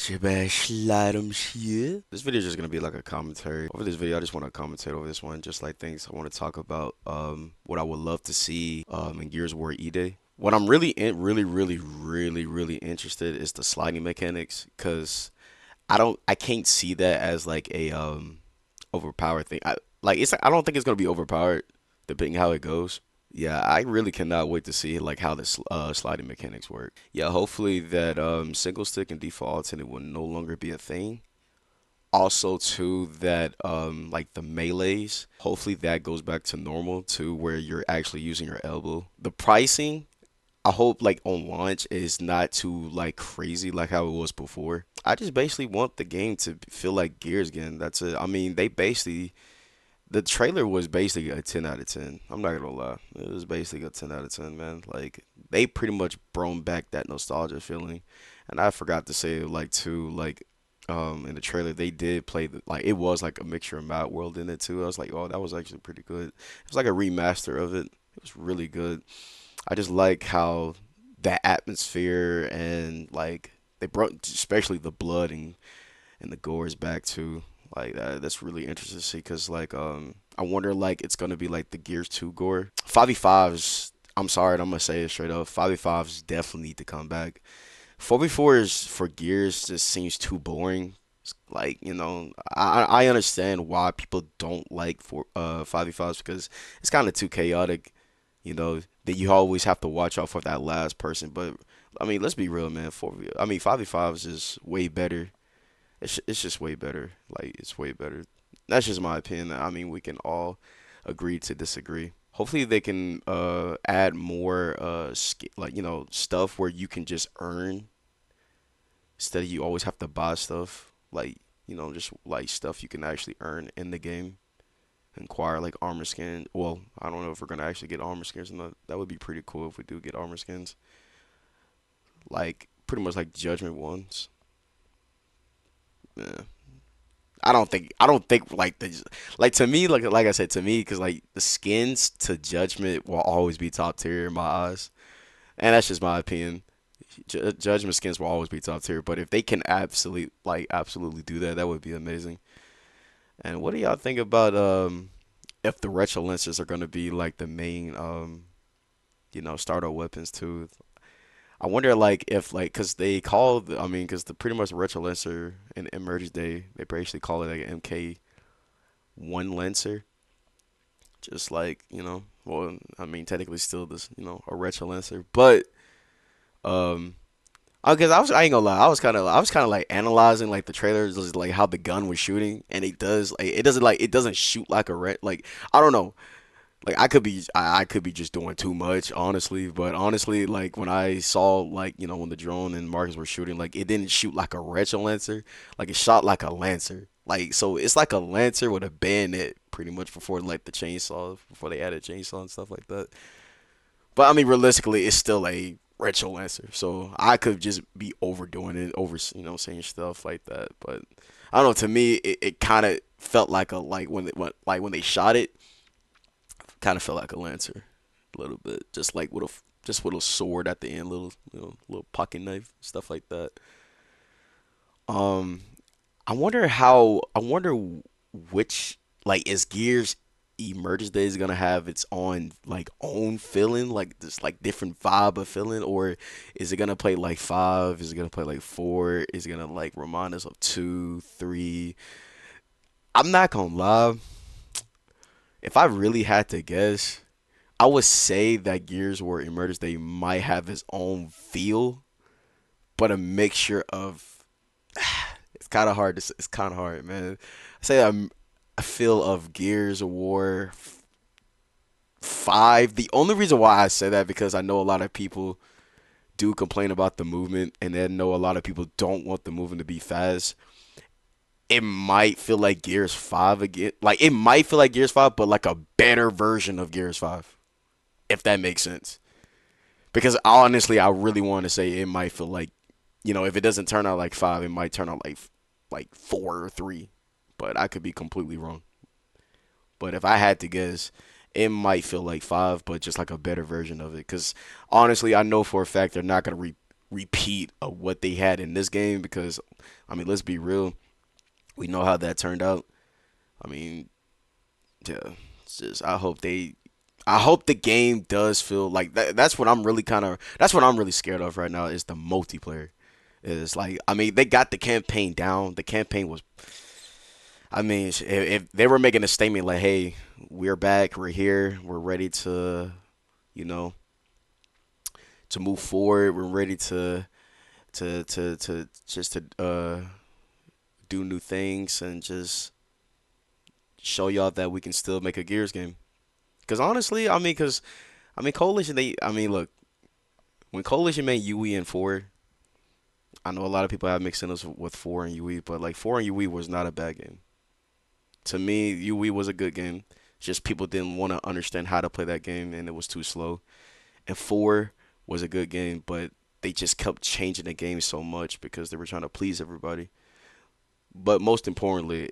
Shit. This video is just gonna be like a commentary. Over this video, I just want to commentate over this one, just like things I want to talk about. What I would love to see in Gears of War E-Day. What I'm really interested is the sliding mechanics, cause I can't see that as like a overpowered thing. I don't think it's gonna be overpowered, depending how it goes. Yeah, I really cannot wait to see like how this sliding mechanics work. Yeah, hopefully that single stick and default alternate will no longer be a thing. Also, too, that like the melees, hopefully that goes back to normal to where you're actually using your elbow. The pricing, I hope like on launch is not too like crazy like how it was before. I just basically want the game to feel like Gears again. That's it. I mean, they basically the trailer was basically a 10 out of 10. I'm not gonna lie. It was basically a 10 out of 10, man. Like they pretty much brought back that nostalgia feeling. And I forgot to say like too like in the trailer they did play like it was like a mixture of Mad World in it too. I was like, "Oh, that was actually pretty good." It was like a remaster of it. It was really good. I just like how that atmosphere and like they brought especially the blood and the gore is back too. Like that's really interesting to see because like I wonder like it's gonna be like the Gears 2 gore. 5v5s. I'm sorry, I'm gonna say it straight up. 5v5s definitely need to come back. 4v4 is for Gears just seems too boring. Like I understand why people don't like 5v5s because it's kind of too chaotic. That you always have to watch out for that last person. But I mean, let's be real, man. 4v, I mean 5v5s is way better. It's just way better. Like it's way better. That's just my opinion. I mean, we can all agree to disagree. Hopefully, they can add more like stuff where you can just earn instead of you always have to buy stuff. Like just like stuff you can actually earn in the game. Acquire like armor skins. Well, I don't know if we're gonna actually get armor skins or not. That would be pretty cool if we do get armor skins. Like pretty much like Judgment ones. Yeah. I don't think like the like to me like I said to me because like the skins to Judgment will always be top tier in my eyes, and that's just my opinion. Judgment skins will always be top tier, but if they can absolutely do that, that would be amazing. And what do y'all think about if the retro lancers are gonna be like the main starter weapons too? I wonder like if like because they call I mean because the pretty much the retro lancer in Emergence Day they basically call it like an MK1 lancer, just like well I mean technically still this a retro lancer, but um because I ain't gonna lie I was kind of like analyzing like the trailers just, like how the gun was shooting and it doesn't shoot like a ret like I don't know. Like I could be just doing too much, honestly. But honestly, like when I saw like when the drone and Marcus were shooting, like it didn't shoot like a retro lancer, like it shot like a lancer. Like so, it's like a lancer with a bayonet, pretty much before like the chainsaw, before they added chainsaw and stuff like that. But I mean, realistically, it's still a retro lancer, so I could just be overdoing it, saying stuff like that. But I don't know. To me, it kind of felt like a like when they shot it kind of felt like a lancer, a little bit, just with a sword at the end, little pocket knife, stuff like that. Um, I wonder which like is Gears Emergence Day is gonna have its own feeling, like this like different vibe of feeling, or is it gonna play like five? Is it gonna play like four? Is it gonna like remind us of two, three? I'm not gonna lie. If I really had to guess, I would say that Gears War Emergence Day might have its own feel, but a mixture of it's kind of hard it's kind of hard, man. I say a feel of Gears of War 5. The only reason why I say that because I know a lot of people do complain about the movement and then know a lot of people don't want the movement to be fast. It might feel like Gears 5 again. Like it might feel like Gears 5 but like a better version of Gears 5, if that makes sense. Because honestly, I really want to say it might feel like, if it doesn't turn out like five, it might turn out like four or three. But I could be completely wrong. But if I had to guess, it might feel like five, but just like a better version of it. Because honestly, I know for a fact they're not gonna repeat of what they had in this game because I mean, let's be real, we know how that turned out. I mean, yeah, it's just I hope the game does feel like that. That's what I'm really scared of right now is the multiplayer. Is like I mean they got the campaign down. The campaign was I mean if they were making a statement like hey we're back we're here we're ready to you know to move forward we're ready to just to do new things and just show y'all that we can still make a Gears game. Because honestly, I mean, Coalition, I mean, look, when Coalition made UE and 4, I know a lot of people have mixed signals with 4 and UE, but like 4 and UE was not a bad game. To me, UE was a good game. Just people didn't want to understand how to play that game and it was too slow. And 4 was a good game, but they just kept changing the game so much because they were trying to please everybody. But most importantly,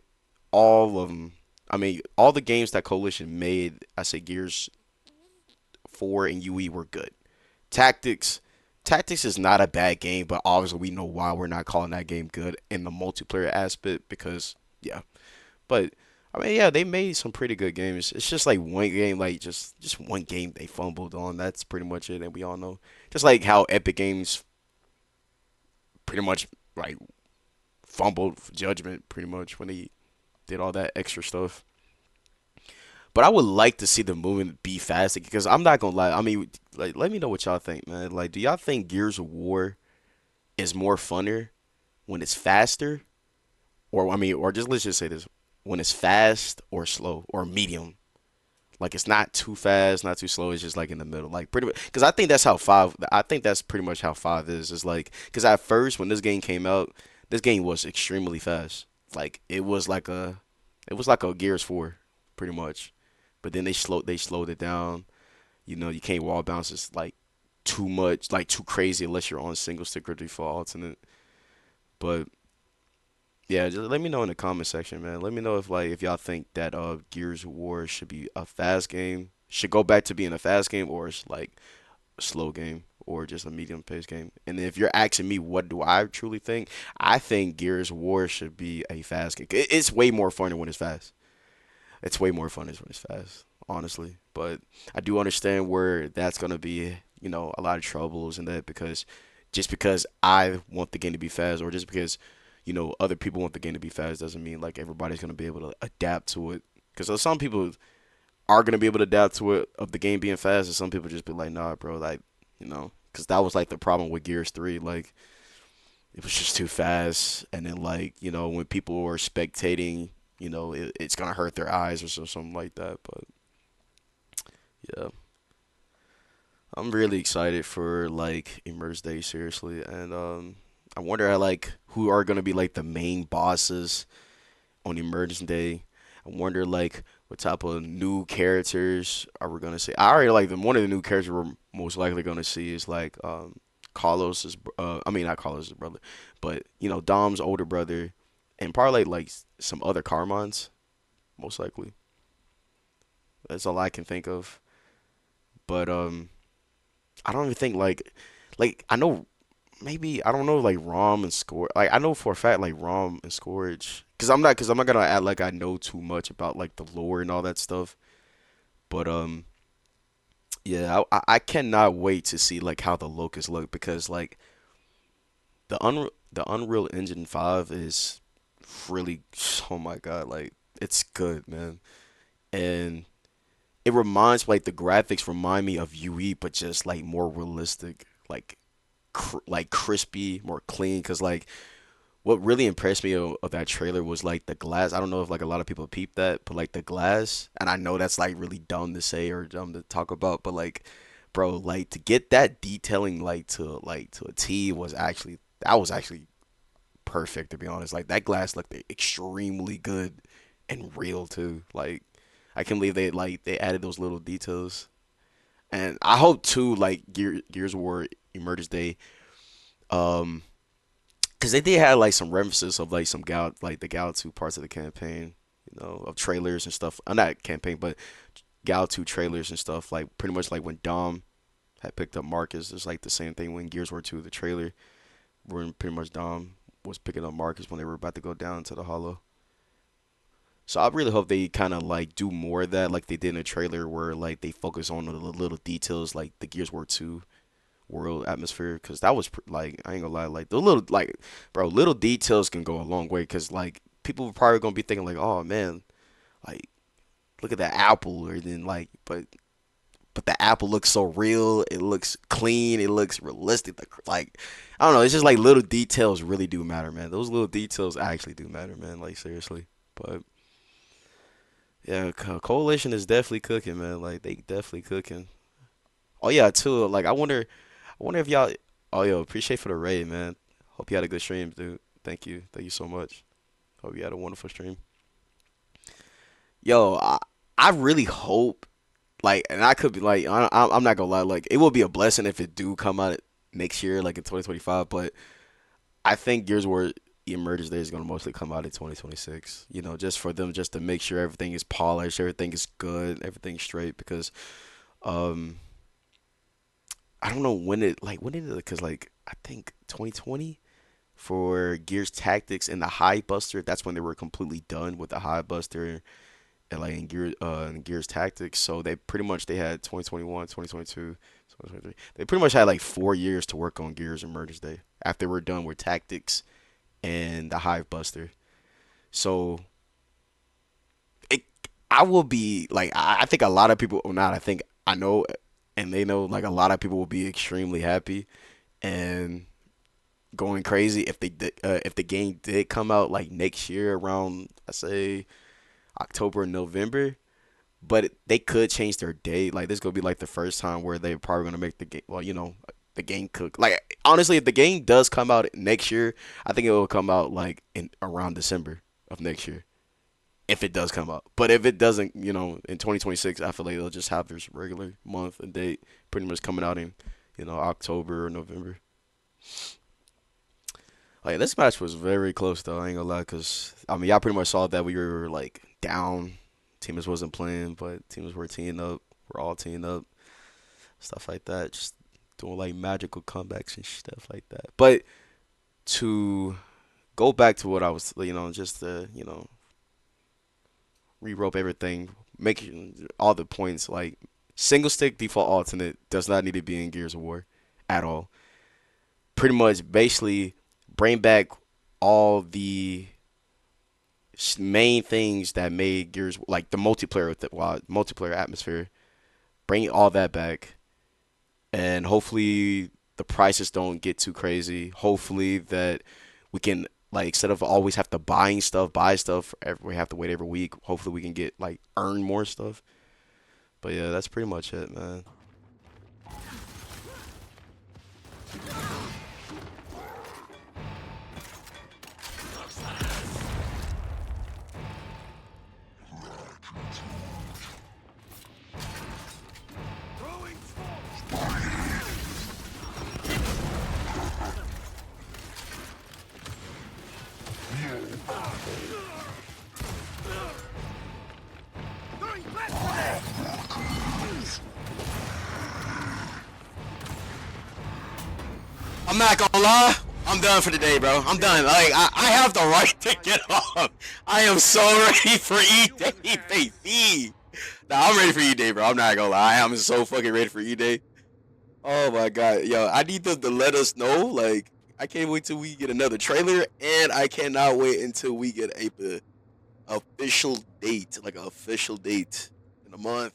all of them, I mean, all the games that Coalition made, I say Gears 4 and UE were good. Tactics, Tactics is not a bad game, but obviously we know why we're not calling that game good in the multiplayer aspect because yeah. But I mean, yeah, they made some pretty good games. It's just like one game, like just one game they fumbled on. That's pretty much it, and we all know. Just like how Epic Games pretty much like fumbled Judgment pretty much when they did all that extra stuff. But I would like to see the movement be faster because I'm not gonna lie. I mean, like, let me know what y'all think, man. Like, do y'all think Gears of War is more funner when it's faster, or I mean, or just let's just say this, when it's fast or slow or medium? Like, it's not too fast, not too slow. It's just like in the middle, like pretty much. Because I think that's how five. I think that's pretty much how five is. It's like because at first when this game came out, this game was extremely fast. Like it was like a Gears 4, pretty much. But then they slowed it down. You know, you can't wall bounce. It's like too much, like too crazy unless you're on single stick or default alternate. But yeah, just let me know in the comment section, man. Let me know if like if y'all think that Gears of War should be a fast game, should go back to being a fast game, or it's like a slow game, or just a medium paced game. And if you're asking me, what do I truly think? I think Gears of War should be a fast game. It's way more fun when it's fast. It's way more fun when it's fast, honestly. But I do understand where that's gonna be, a lot of troubles and that because just because I want the game to be fast or just because, other people want the game to be fast doesn't mean like everybody's gonna be able to adapt to it. Because some people are gonna be able to adapt to it of the game being fast, and some people just be like, nah, bro, like, because that was like the problem with Gears 3, like it was just too fast, and then like when people were spectating, it's gonna hurt their eyes or something like that. But yeah, I'm really excited for like Immerse Day seriously, and I wonder like who are gonna be like the main bosses on Emergence Day. I wonder like what type of new characters are we gonna see. I already like one of the new characters we're most likely gonna see is like Carlos's I mean not Carlos's brother, but Dom's older brother, and probably like some other Carmines most likely. That's all I can think of. But I don't even think like I know maybe I don't know like ROM and score like I know for a fact like ROM and Scourge because I'm not gonna act like I know too much about like the lore and all that stuff. But yeah, I cannot wait to see like how the Locusts look because like the Unreal Engine 5 is really oh my god like it's good, man. And it reminds like the graphics remind me of UE but just like more realistic like like crispy, more clean. Cause like what really impressed me of that trailer was like the glass. I don't know if like a lot of people peeped that, but like the glass, and I know that's like really dumb to say or dumb to talk about, but like, bro, like to get that detailing like to a T was actually that was actually perfect to be honest. Like that glass looked extremely good and real too. Like I can believe they added those little details. And I hope too, like Gears of War Emergence Day, um, because they did have like some references of like some like the Gal 2 parts of the campaign, of trailers and stuff. Not campaign, but Gal 2 trailers and stuff. Like pretty much like when Dom had picked up Marcus. It's like the same thing when Gears War 2, the trailer, where pretty much Dom was picking up Marcus when they were about to go down to the Hollow. So I really hope they kind of like do more of that, like they did in the trailer, where like they focus on the little details, like the Gears War 2 world atmosphere, because that was like I ain't gonna lie, like the little like bro, little details can go a long way, because like people were probably gonna be thinking like, oh man, like look at that apple, or then like, but the apple looks so real, it looks clean, it looks realistic. Like I don't know, it's just like little details really do matter, man. Those little details actually do matter, man. Like seriously, but. Yeah, Coalition is definitely cooking, man. Like they definitely cooking. Oh yeah, too. Like I wonder if y'all. Oh yo, appreciate for the raid, man. Hope you had a good stream, dude. Thank you so much. Hope you had a wonderful stream. Yo, I really hope like, and I could be like, I'm not gonna lie, like it will be a blessing if it do come out next year, like in 2025. But I think Gears of War Emerges Day is gonna mostly come out in 2026. You know, just for them, just to make sure everything is polished, everything is good, everything's straight. Because um, I don't know when did it, because like I think 2020 for Gears Tactics and the High Buster. That's when they were completely done with the High Buster and like in Gears Tactics. So they pretty much they had 2021, 2022, 2023. They pretty much had like 4 years to work on Gears Emergence Day after we're done with Tactics and the Hive Buster. So it, I will be like, I think a lot of people, well, not I think I know, and they know like a lot of people will be extremely happy and going crazy if if the game did come out like next year around I say October and November. But they could change their date. Like this gonna be like the first time where they're probably gonna make the game. Well, you know, the game cook. Like honestly, if the game does come out next year, I think it will come out like in around December of next year. If it does come out, but if it doesn't, you know, in 2026, I feel like they'll just have their regular month and date pretty much coming out in, you know, October or November. Like this match was very close though. I ain't gonna lie, cause I mean y'all pretty much saw that we were like down. Teamers wasn't playing, but teamers were teeing up. We're all teeing up, stuff like that. Just doing like magical comebacks and stuff like that. But to go back to what I was, you know, just to you know re-rope everything, make all the points like single stick default alternate does not need to be in Gears of War at all. Pretty much, basically, bring back all the main things that made Gears like the multiplayer with the multiplayer atmosphere. Bring all that back, and hopefully the prices don't get too crazy. Hopefully that we can like instead of always have to buy stuff. We have to wait every week. Hopefully we can get like earn more stuff. But yeah, that's pretty much it, man. I'm not gonna lie. I'm done for the day, bro. I'm done. Like I have the right to get off. I am so ready for E-Day, baby. Nah, I'm ready for E-Day, bro. I'm not gonna lie. I am so fucking ready for E-Day. Oh my god, yo, I need them to let us know. Like, I can't wait till we get another trailer, and I cannot wait until we get a official date, like an official date in a month.